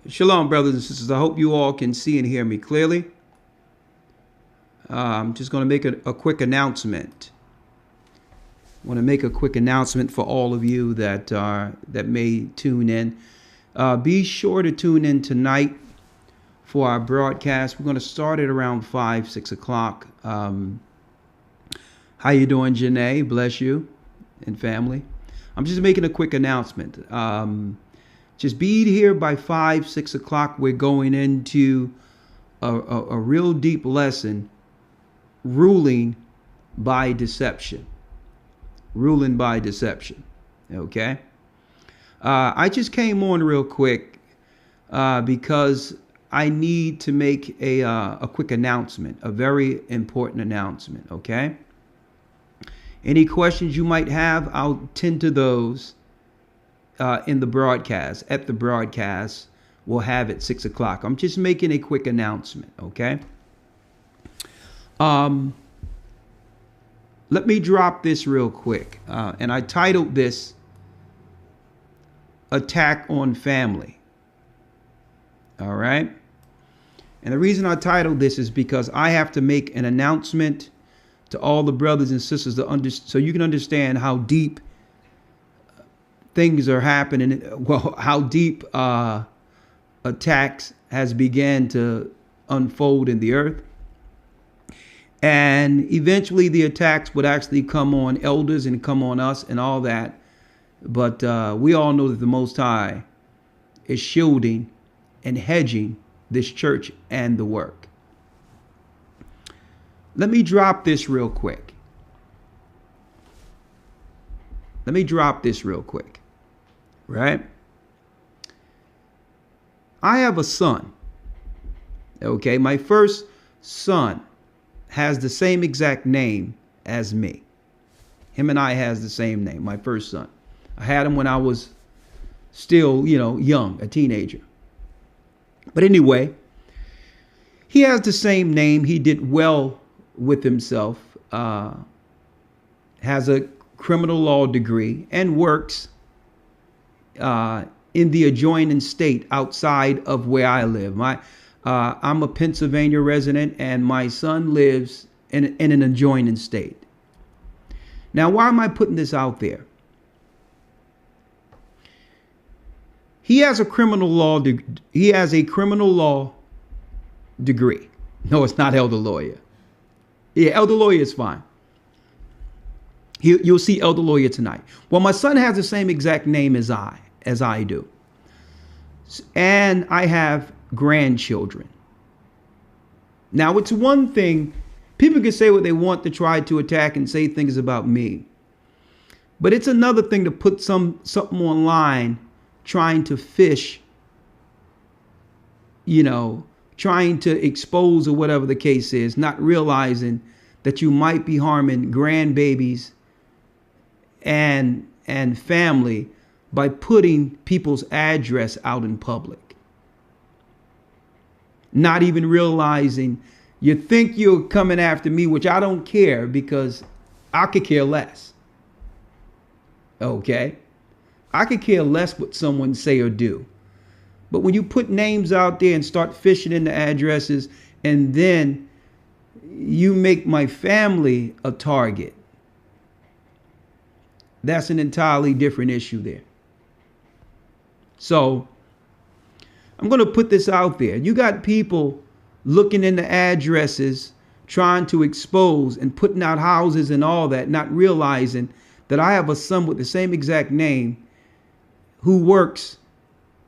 Shalom, brothers and sisters. I hope you all can see and hear me clearly. I'm just going to make a quick announcement. I want to make a quick announcement for all of you that may tune in. Be sure to tune in tonight for our broadcast. We're going to start at around 5, 6 o'clock. How you doing, Janae? Bless you and family. I'm just making a quick announcement. Just be here by 5, 6 o'clock. We're going into a real deep lesson, ruling by deception. Ruling by deception. Okay? I just came on real quick because I need to make a quick announcement, a very important announcement. Okay? Any questions you might have, I'll tend to those in the broadcast. At the broadcast, we'll have it 6 o'clock. I'm just making a quick announcement, okay? Let me drop this real quick. And I titled this Attack on Family. All right? And the reason I titled this is because I have to make an announcement to all the brothers and sisters so you can understand how deep things are happening. Well, how deep attacks has began to unfold in the earth. And eventually the attacks would actually come on elders and come on us and all that. But we all know that the Most High is shielding and hedging this church and the work. Let me drop this real quick. Right? I have a son. Okay, my first son has the same exact name as me. Him and I has the same name, my first son. I had him when I was still, young, a teenager. But anyway, he has the same name. He did well with himself, has a criminal law degree, and works in the adjoining state outside of where I live. I'm a Pennsylvania resident, and my son lives in an adjoining state. Now, why am I putting this out there? He has a criminal law degree. No, it's not elder lawyer. Yeah, elder lawyer is fine. You'll see elder lawyer tonight. Well, my son has the same exact name as I do. And I have grandchildren. Now, it's one thing, people can say what they want to try to attack and say things about me. But it's another thing to put something online trying to fish, trying to expose or whatever the case is, not realizing that you might be harming grandbabies and family by putting people's address out in public. Not even realizing you think you're coming after me, which I don't care because I could care less. Okay? I could care less what someone say or do. But when you put names out there and start fishing in the addresses, and then you make my family a target, that's an entirely different issue there. So I'm going to put this out there. You got people looking in the addresses, trying to expose and putting out houses and all that, not realizing that I have a son with the same exact name who works,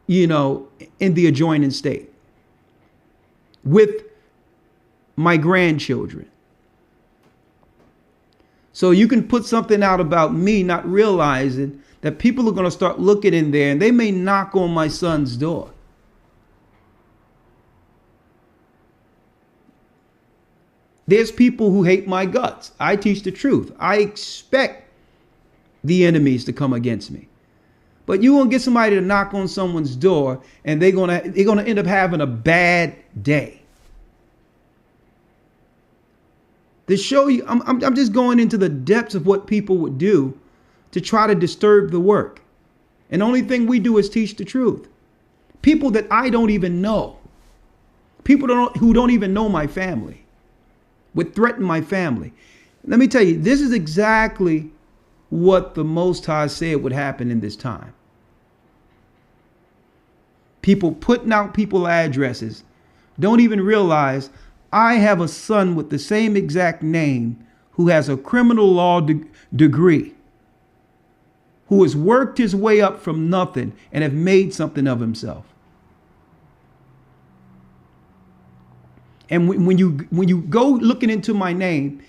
in the adjoining state with my grandchildren. So you can put something out about me, not realizing that people are going to start looking in there and they may knock on my son's door. There's people who hate my guts. I teach the truth. I expect the enemies to come against me. But you won't get somebody to knock on someone's door and they're gonna end up having a bad day. To show you, I'm just going into the depths of what people would do to try to disturb the work. And the only thing we do is teach the truth. People that I don't even know. People who don't even know my family would threaten my family. Let me tell you, this is exactly what the Most High said would happen in this time. People putting out people's addresses don't even realize I have a son with the same exact name who has a criminal law degree, who has worked his way up from nothing and have made something of himself. And when you go looking into my name,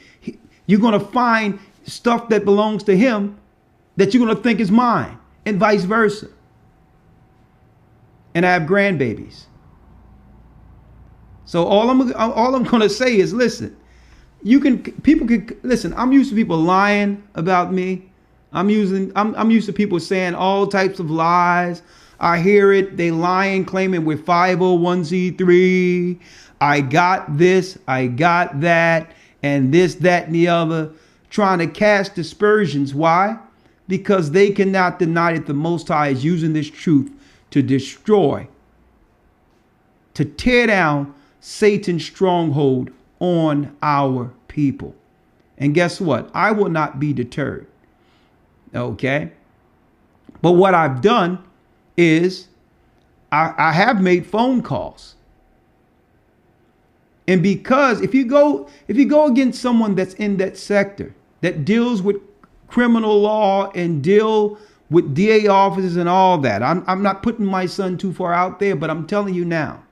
you're going to find stuff that belongs to him that you're going to think is mine, and vice versa. And I have grandbabies. So all I'm going to say is, listen, people can listen. I'm used to people lying about me. I'm used to people saying all types of lies. I hear it. They lying, claiming we're 501c3. I got this, I got that, and this, that, and the other, trying to cast dispersions. Why? Because they cannot deny that the Most High is using this truth to destroy, to tear down Satan's stronghold on our people. And guess what? I will not be deterred. Okay? But what I've done is I have made phone calls. And because if you go against someone that's in that sector that deals with criminal law and deal with DA offices and all that, I'm not putting my son too far out there, but I'm telling you now,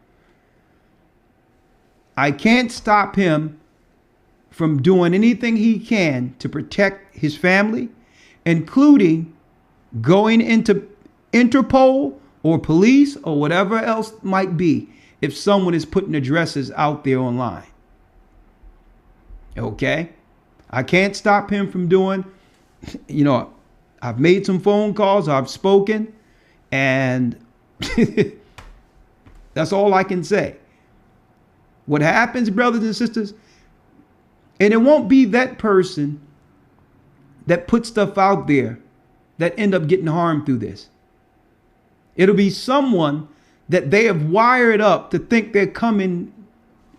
I can't stop him from doing anything he can to protect his family, including going into Interpol or police or whatever else might be if someone is putting addresses out there online. Okay? I can't stop him from doing, I've made some phone calls, I've spoken, and that's all I can say. What happens, brothers and sisters, and it won't be that person that puts stuff out there that end up getting harmed through this. It'll be someone that they have wired up to think they're coming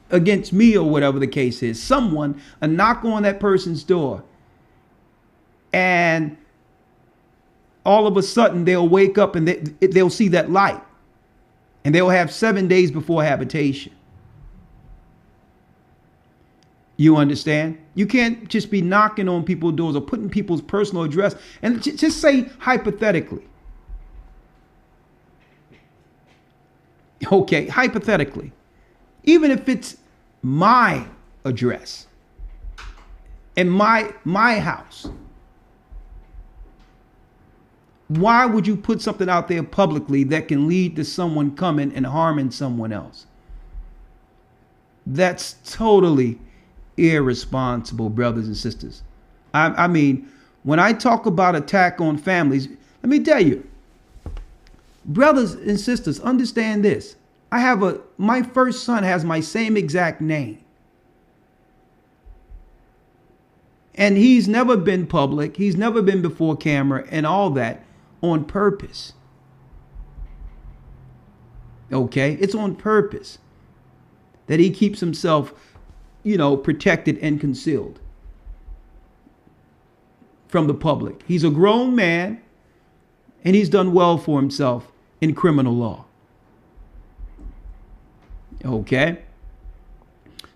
against me or whatever the case is. Someone, a knock on that person's door, and all of a sudden they'll wake up and they'll see that light, and they'll have 7 days before habitation. You understand? You can't just be knocking on people's doors or putting people's personal address. And just say hypothetically. Okay, hypothetically, even if it's my address and my house, why would you put something out there publicly that can lead to someone coming and harming someone else? That's totally irresponsible, brothers and sisters. I mean, when I talk about attack on families, let me tell you, brothers and sisters, understand this. My first son has my same exact name. And he's never been public. He's never been before camera and all that on purpose. Okay? It's on purpose that he keeps himself, protected and concealed from the public. He's a grown man and he's done well for himself in criminal law. Okay?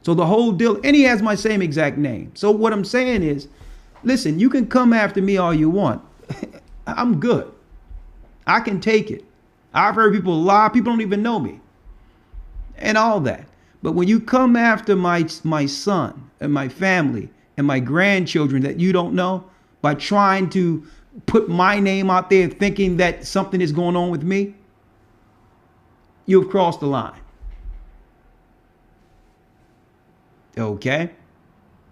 So the whole deal, and he has my same exact name. So what I'm saying is, listen, you can come after me all you want. I'm good. I can take it. I've heard people lie. People don't even know me and all that. But when you come after my son and my family and my grandchildren that you don't know by trying to put my name out there thinking that something is going on with me, you've crossed the line. Okay?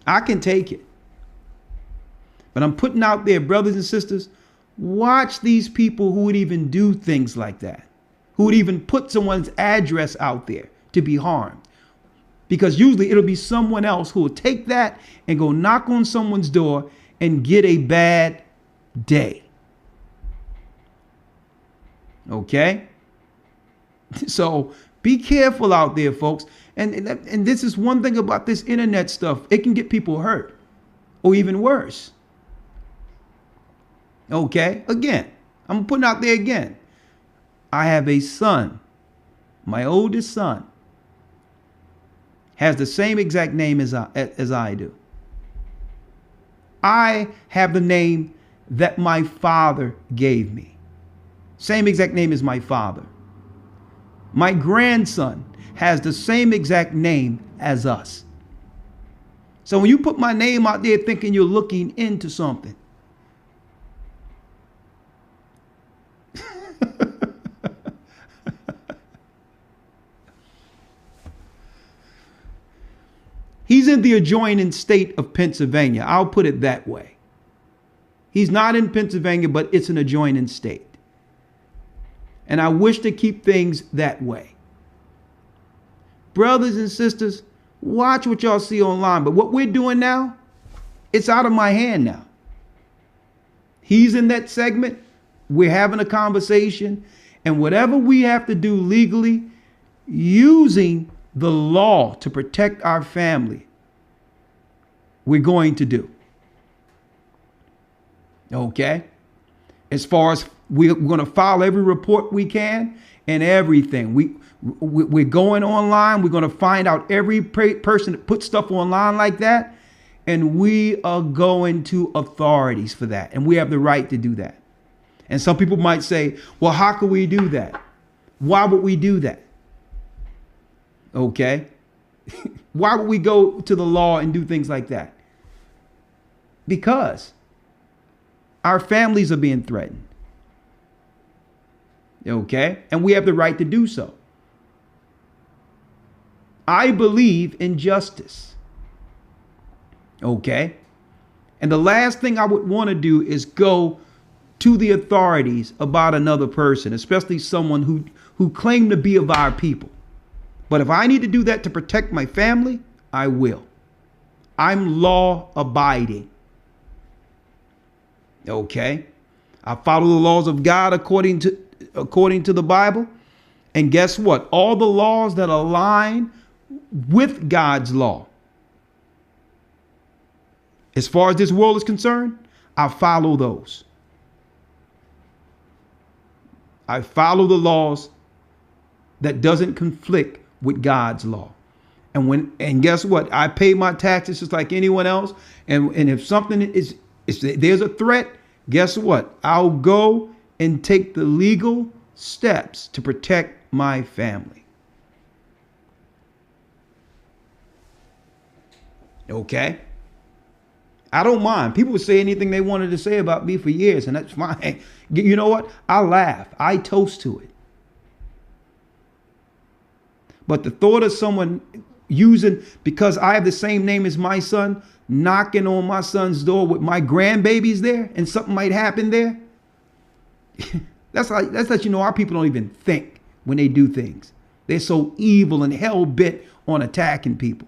I can take it. But I'm putting out there, brothers and sisters, watch these people who would even do things like that, who would even put someone's address out there to be harmed. Because usually it'll be someone else who will take that and go knock on someone's door and get a bad day. Okay? So be careful out there, folks. And this is one thing about this internet stuff. It can get people hurt or even worse. Okay, again, I'm putting out there again. I have a son. My oldest son has the same exact name as I do. I have the name that my father gave me. Same exact name as my father. My grandson has the same exact name as us. So when you put my name out there thinking you're looking into something, he's in the adjoining state of Pennsylvania. I'll put it that way. He's not in Pennsylvania, but it's an adjoining state. And I wish to keep things that way. Brothers and sisters, watch what y'all see online. But what we're doing now, it's out of my hand now. He's in that segment. We're having a conversation. And whatever we have to do legally, using the law to protect our family, we're going to do. Okay? As far as we're going to file every report we can and everything. We're going online. We're going to find out every person that puts stuff online like that. And we are going to authorities for that. And we have the right to do that. And some people might say, well, how can we do that? Why would we do that? Okay. Why would we go to the law and do things like that? Because our families are being threatened. Okay. And we have the right to do so. I believe in justice. Okay. And the last thing I would want to do is go to the authorities about another person, especially someone who claimed to be of our people. But if I need to do that to protect my family, I will. I'm law abiding. Okay. I follow the laws of God according to the Bible. And guess what? All the laws that align with God's law, as far as this world is concerned, I follow those. I follow the laws that doesn't conflict with God's law. And guess what? I pay my taxes just like anyone else. And if something is there's a threat, guess what? I'll go and take the legal steps to protect my family. Okay? I don't mind. People would say anything they wanted to say about me for years, and that's fine. You know what? I laugh. I toast to it. But the thought of someone using, because I have the same name as my son, knocking on my son's door with my grandbabies there, and something might happen there. That's that you know our people don't even think when they do things. They're so evil and hell bent on attacking people.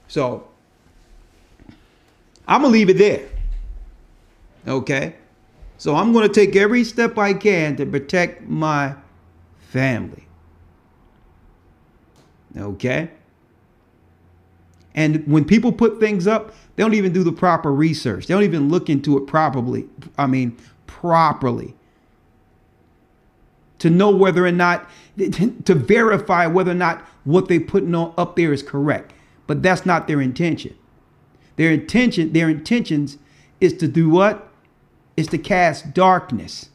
So I'm going to leave it there. Okay. So I'm going to take every step I can to protect my family. Okay. And when people put things up, they don't even do the proper research. They don't even look into it properly. Properly. To know whether or not, to verify whether or not what they're putting up there is correct. But that's not their intention. Their intentions is to do what? Is to cast darkness.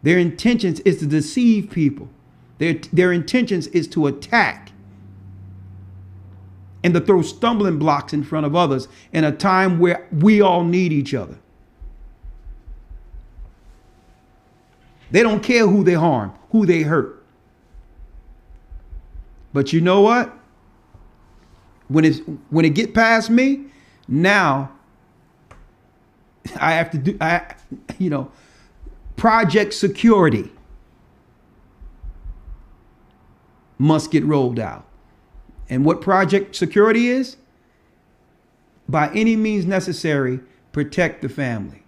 Their intentions is to deceive people. Their intentions is to attack and to throw stumbling blocks in front of others in a time where we all need each other. They don't care who they harm, who they hurt. But you know what? When it get past me, now I have to do, Project Security must get rolled out. And what Project Security is? By any means necessary, protect the family.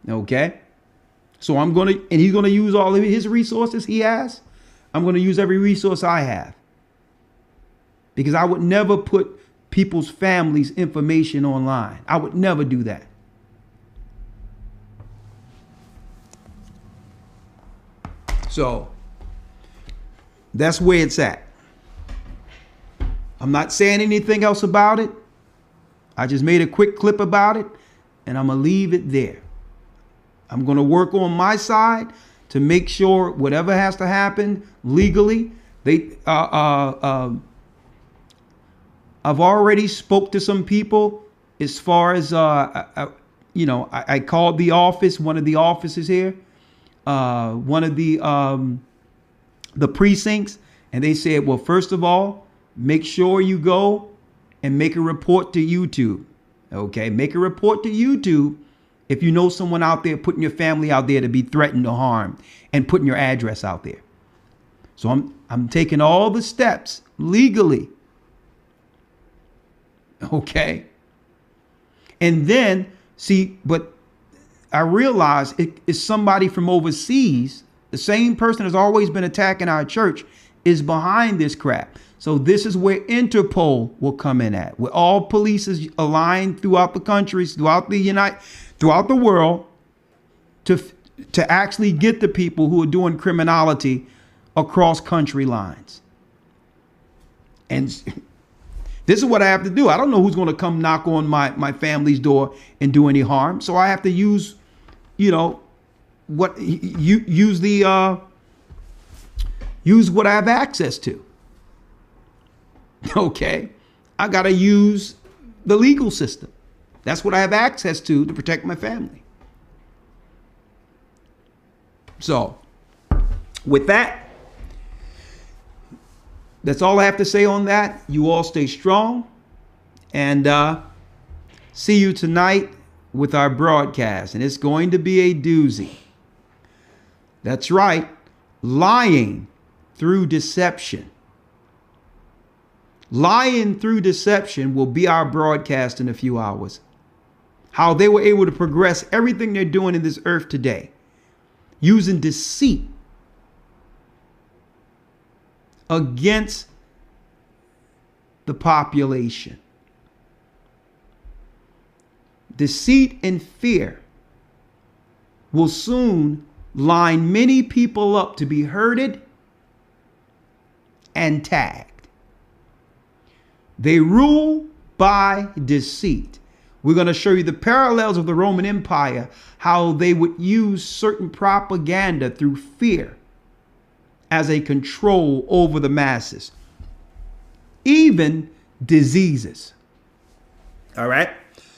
Okay. So I'm going to, and he's going to use all of his resources he has. I'm going to use every resource I have. Because I would never put people's families' information online. I would never do that. So that's where it's at. I'm not saying anything else about it. I just made a quick clip about it, and I'm going to leave it there. I'm going to work on my side to make sure whatever has to happen legally, I've already spoke to some people as far as, I called the office, one of the offices here, one of the precincts, and they said, well, first of all, make sure you go and make a report to YouTube. Okay, make a report to YouTube if you know someone out there putting your family out there to be threatened or harmed and putting your address out there. So I'm taking all the steps legally. Okay. And then but I realize it's somebody from overseas. The same person that's always been attacking our church is behind this crap. So this is where Interpol will come in at, where all police is aligned throughout the countries, throughout the world, to actually get the people who are doing criminality across country lines. And this is what I have to do. I don't know who's going to come knock on my family's door and do any harm. So I have to use, use what I have access to. Okay. I got to use the legal system. That's what I have access to protect my family. So with that, that's all I have to say on that. You all stay strong, and see you tonight with our broadcast. And it's going to be a doozy. That's right. Lying through deception. Lying through deception will be our broadcast in a few hours. How they were able to progress everything they're doing in this earth today using deceit against the population. Deceit and fear will soon line many people up to be herded and tagged. They rule by deceit. We're going to show you the parallels of the Roman Empire, how they would use certain propaganda through fear as a control over the masses, even diseases. All right.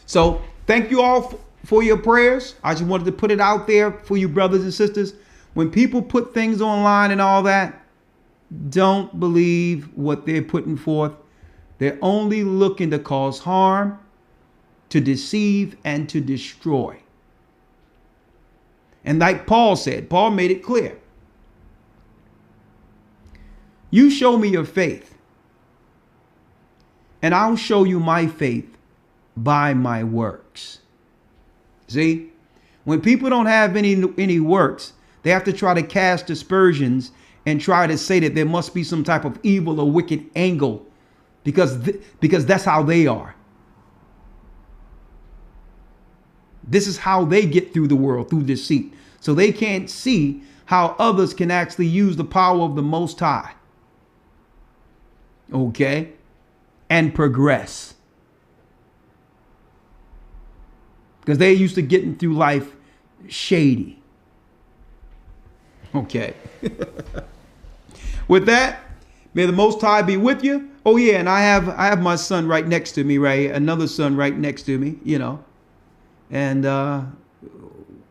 So thank you all for your prayers. I just wanted to put it out there for you brothers and sisters. When people put things online and all that, don't believe what they're putting forth. They're only looking to cause harm, to deceive, and to destroy. And like Paul said, Paul made it clear. You show me your faith, and I'll show you my faith by my works. See, when people don't have any works, they have to try to cast aspersions and try to say that there must be some type of evil or wicked angle because that's how they are. This is how they get through the world, through deceit. So they can't see how others can actually use the power of the Most High. Okay? And progress. Because they're used to getting through life shady. Okay. With that, may the Most High be with you. Oh yeah, and I have my son right next to me, right? Another son right next to me, And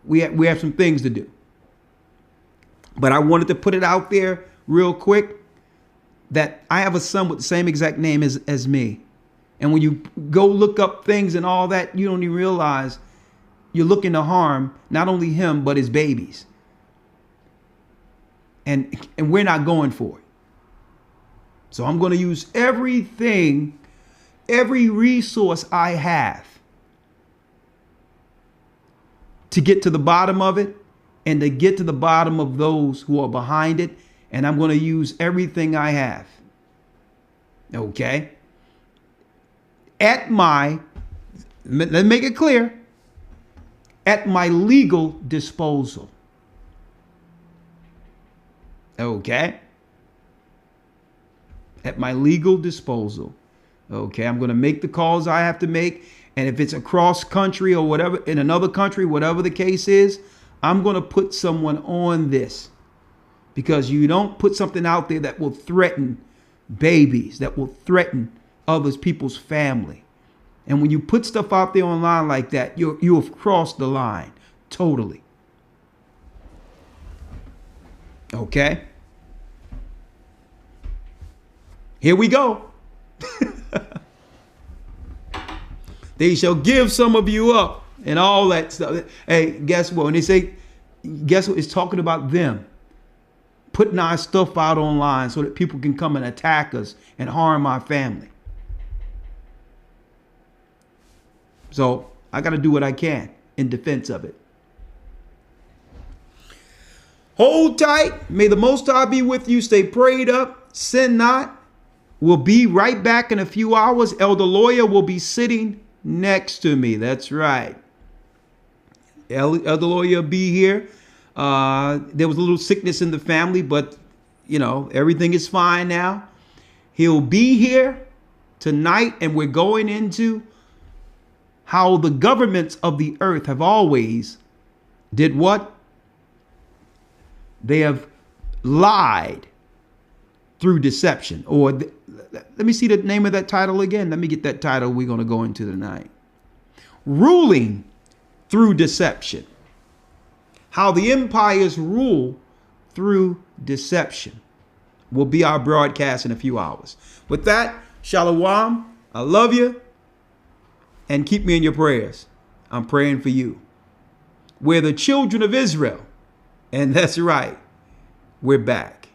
we have some things to do. But I wanted to put it out there real quick that I have a son with the same exact name as me. And when you go look up things and all that, you don't even realize you're looking to harm not only him, but his babies. And we're not going for it. So I'm going to use everything, every resource I have to get to the bottom of it and to get to the bottom of those who are behind it. And I'm going to use everything I have. Okay? Let's make it clear, at my legal disposal. Okay? At my legal disposal. Okay, I'm going to make the calls I have to make. And if it's across country or whatever, in another country, whatever the case is, I'm going to put someone on this. Because you don't put something out there that will threaten babies, that will threaten others, people's family. And when you put stuff out there online like that, you have crossed the line totally. Okay? Here we go. They shall give some of you up and all that stuff. Hey, guess what? When they say, guess what? It's talking about them putting our stuff out online so that people can come and attack us and harm our family. So I got to do what I can in defense of it. Hold tight. May the Most High be with you. Stay prayed up. Sin not. We'll be right back in a few hours. Elder Lawyer will be sitting next to me. That's right. Elder Lawyer will be here. There was a little sickness in the family, but, you know, everything is fine now. He'll be here tonight, and we're going into how the governments of the earth have always did what? They have lied through deception. Or let me see the name of that title again. Let me get that title we're going to go into tonight. Ruling through deception. How the empires rule through deception will be our broadcast in a few hours. With that, Shalom. I love you. And keep me in your prayers. I'm praying for you. We're the children of Israel. And that's right. We're back.